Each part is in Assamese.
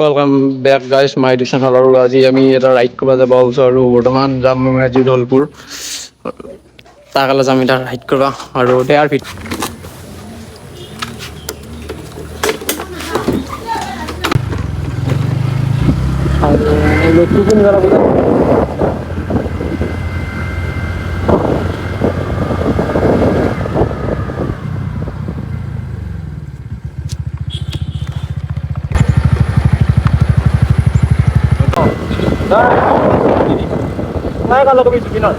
Welcome back guys my YouTube channel. আৰু আজি আমি এটা ৰাইড কৰিব যাব ওলাইছোঁ আৰু বৰ্তমান যাম আজি ধলপুৰ। তাকালে যাম এতিয়া ৰাইড কৰিব আৰু ইয়াৰ काय kalau kami bikinan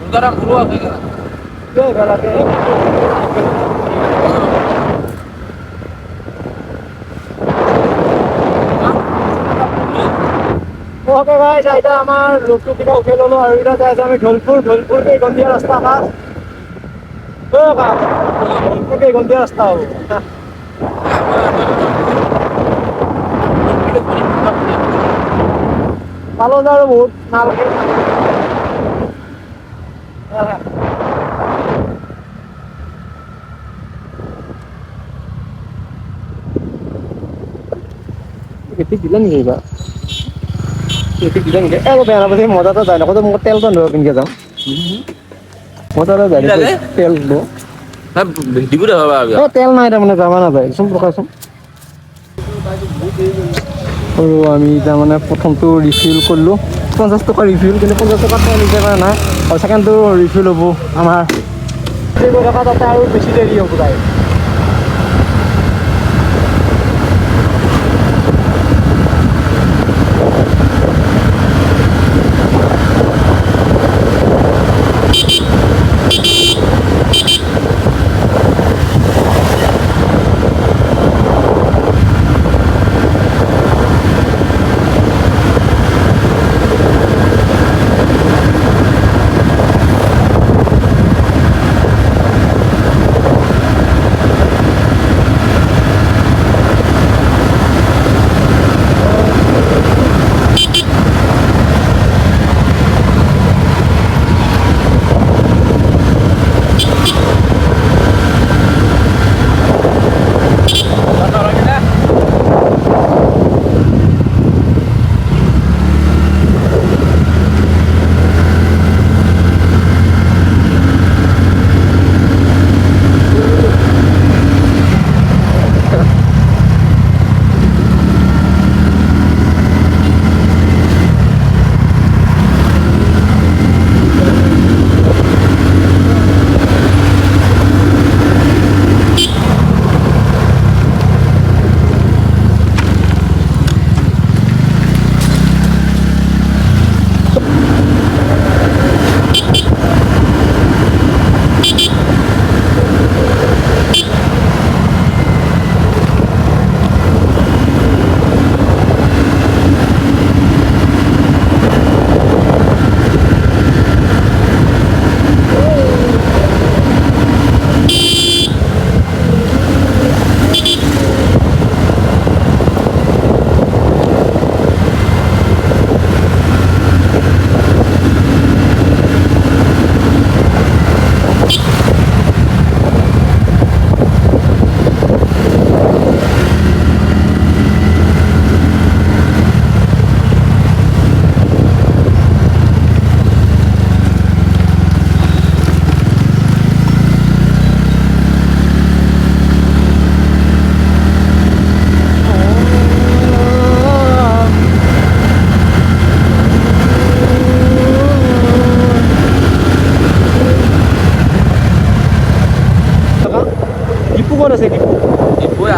sekarang keluar ke galak okay guys आइदा हमार लोकटू किटा उठे ललो और इधर जाए हमें ढोलपुर के गंदिया रास्ता का ओ का ढोलपुर के गंदिया रास्ता हो पालो जा रे बहुत ना लगे कितनी दिला नहीं है बेना बस मजा तो जाए ना तो तेल तो नो किन के जाऊं मजा तो जाए तेल लो দিব দে বাবা ओ तेल নাই रे মানে যাবা না যায় সম প্রকাশম আৰু আমি তাৰ মানে প্ৰথমটো ৰিফিল কৰিলোঁ 50 টকা ৰিফিল কিন্তু 50 টকা তেল হিচাপে নাই আৰু সেকেণ্ডটো ৰিফিল হ'ব আমাৰ তাতে আৰু বেছি দেৰি হ'ব যায়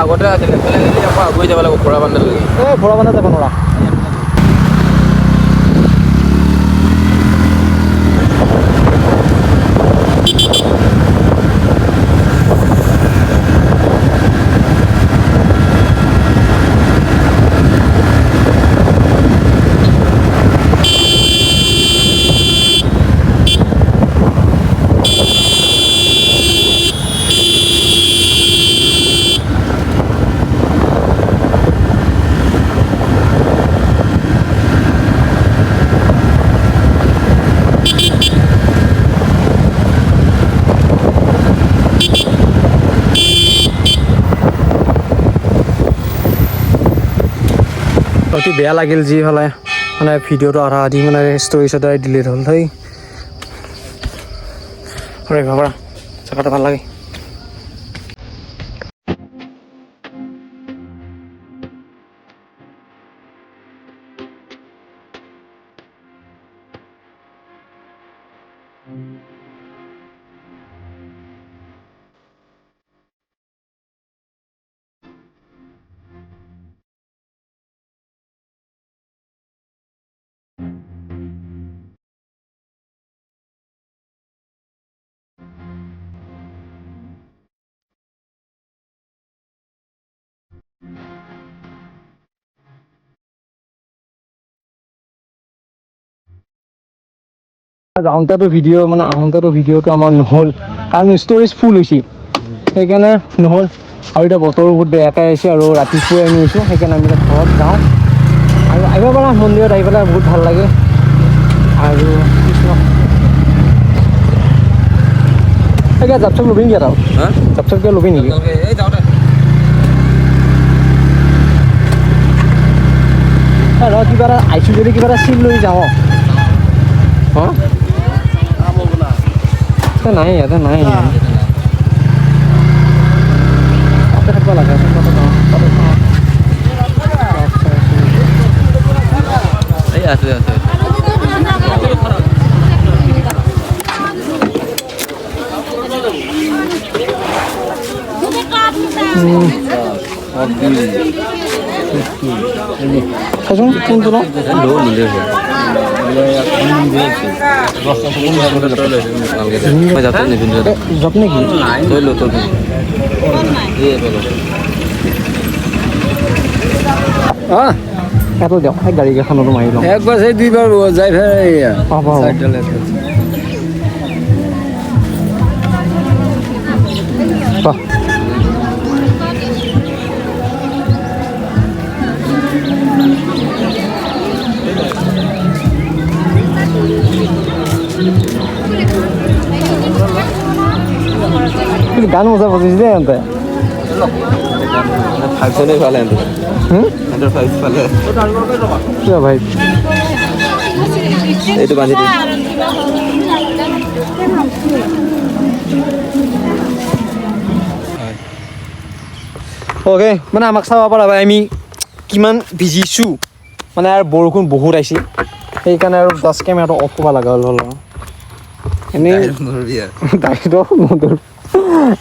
আগতে আছিলে আকৌ আগুৱাই যাব লাগিব ঘোঁৰা বান্ধালৈকে এই ঘোঁৰা বান্ধা যাব নোৱাৰা অতি বেয়া লাগিল যি হ'লে মানে ভিডিঅ'টো আধা আধি মানে ষ্টৰি চৰাই ডিলিট হ'ল সেই পৰা জেগাটো ভাল লাগে যাওঁতেতো ভিডিঅ' মানে আহোঁতেতো ভিডিঅ'টো আমাৰ নহ'ল কাৰণ ষ্ট'ৰেজ ফুল হৈছে সেইকাৰণে নহ'ল আৰু এতিয়া বতৰো বহুত বেয়াকৈ আহিছে আৰু ৰাতিপুৱাই আমি আহিছোঁ সেইকাৰণে আমি ঘৰত যাওঁ আৰু আহিব পাৰা মন্দিৰত আহি পেলাই বহুত ভাল লাগে আৰু এতিয়া জাপ চাপ ল'বি নেকি এটা জাপ চাপ কিয় ল'বি নেকি ৰ কিবা এটা আহিছোঁ যদি কিবা এটা চিল লৈ যাওঁ হা নাই ইয়াতে নাই তাতে থাকিব লাগে আছে আছে চাচোন কোনটো ন জব নেকি এটো দিয়ক সেই গাড়ী কেইখনতো মাৰি লওঁ একবাৰ সেই দুইবাৰ যাই পাব গান মজা বজিছে দে এনতে ফাংচনে ভালে কিয় ভাই এইটো বান্ধি দিম অ'কে মানে আমাক চাব পাৰা ভাই আমি কিমান ভিজিছোঁ মানে আৰু বৰষুণ বহুত আহিছে সেইকাৰণে আৰু জাষ্ট কেমেৰাটো অফ কৰিব লগা হ'ল এনেই ডাইৰেক্ট নধৰোঁ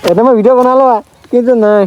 এটা মই ভিডিঅ' বনালোঁ কিন্তু নাই